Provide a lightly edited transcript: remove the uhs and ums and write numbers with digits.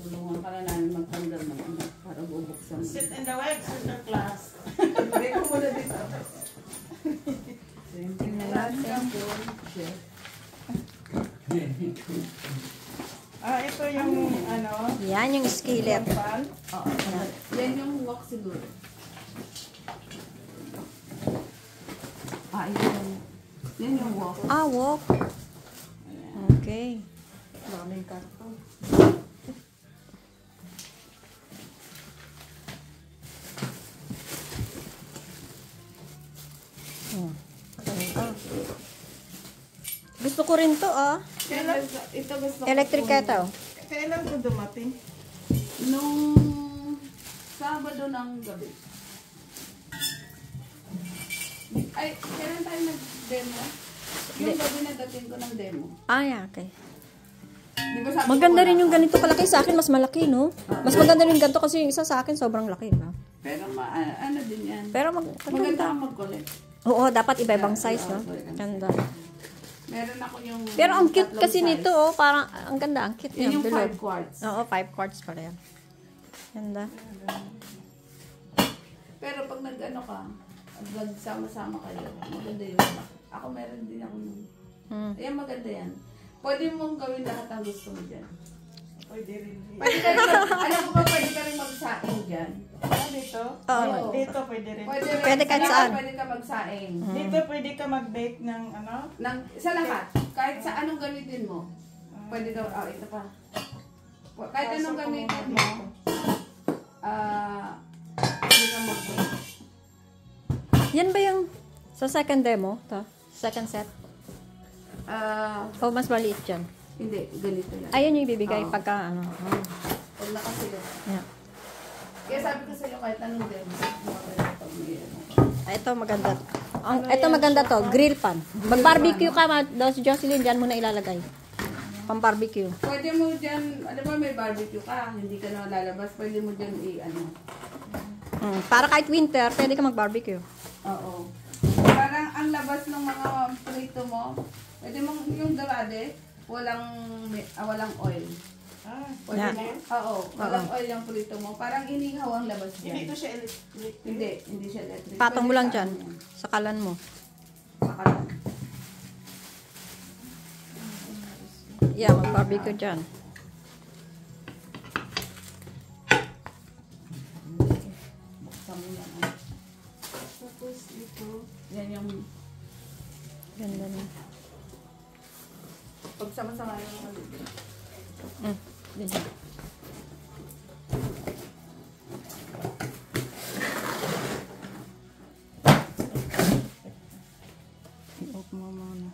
Tulungan ka na namin magtanggal ng ano para bubuksan mo. Sit in the web, sit in the class. Hindi ko muna dito. Tingnan natin. Ito yung ano. Yan yung skillet. Oo. Yan yung wok siguro. Yan yung wok. Ah, wok. Okay. Maraming karton. Gusto ko rin to, ah. Ito gusto ko. Electric kettle. Kailan ko dumating? Nung Sabado ng gabi. Ay, kailan tayo nag-demo? Yung gabi na dating ko ng demo. Ah, yeah, okay. Di ba sabi Maganda ko rin wala yung ka? ganito kalaki. Sa akin, mas malaki, no? Mas maganda rin ganito kasi yung isa sa akin, sobrang laki, ba? Pero ano din yan. Pero Maganda ang mag-collect. Oo, dapat iba-ibang size, no? Ganda. Meron ako yung... Pero ang cute tatlong kasi size. nito, oh. Parang, ang ganda, ang cute Yan niya. yung Bilog. 5 quarts. Oo, 5 quarts pala yan. Ganda. Pero pag nag-ano ka, nagsama-sama kayo, maganda yun. Ako meron din ako nun. Ayan, maganda yan. Pwede mong gawin lahat ang gusto mo dyan. Pwede rin. Pwede ka rin, alam ko ba, pwede ka rin magsaing dyan. Dito? Oo. Dito pwede rin. Pwede kahit saan. Pwede ka magsaing. Dito pwede ka mag-bake ng ano? Sa lahat. Kahit sa anong gamitin mo. Pwede ka, ito pa. Kahit anong gamitin mo. Pwede ka mag-bake. Yan ba yung sa second demo? To? Second set? O mas maliit dyan? Hindi, ganito yan. Ayun yung ibibigay Oo. pagka ano. Huwag na kasi yun. Yeah. Kaya sabi ko sa'yo kahit anong demo. Pag may ano. Ito maganda. Ito maganda to, grill pan. Mag-barbecue ka, daw si Jocelyn, dyan mo na ilalagay. Pang-barbecue. Pwede mo dyan, ano ba may barbecue ka, hindi ka na lalabas, pwede mo dyan Para kahit winter, pwede ka mag-barbecue. Oo. Parang ang labas ng mga prito mo, pwede mong yung dorade, walang oil. Pwede Yeah. mo, walang oil yung prito mo. Parang inihaw ang labas dyan. Hindi ito siya electric. Hindi siya electric. Patong mo Pwede lang sa dyan, ano yan. sa kalan mo. Pakalan. Yeah, mag-barbecue dyan. Buksan mo yan. Tapos ito, yan yung Ganda na. pagsama-sama yung halibig. Ganyan. I-off mo muna.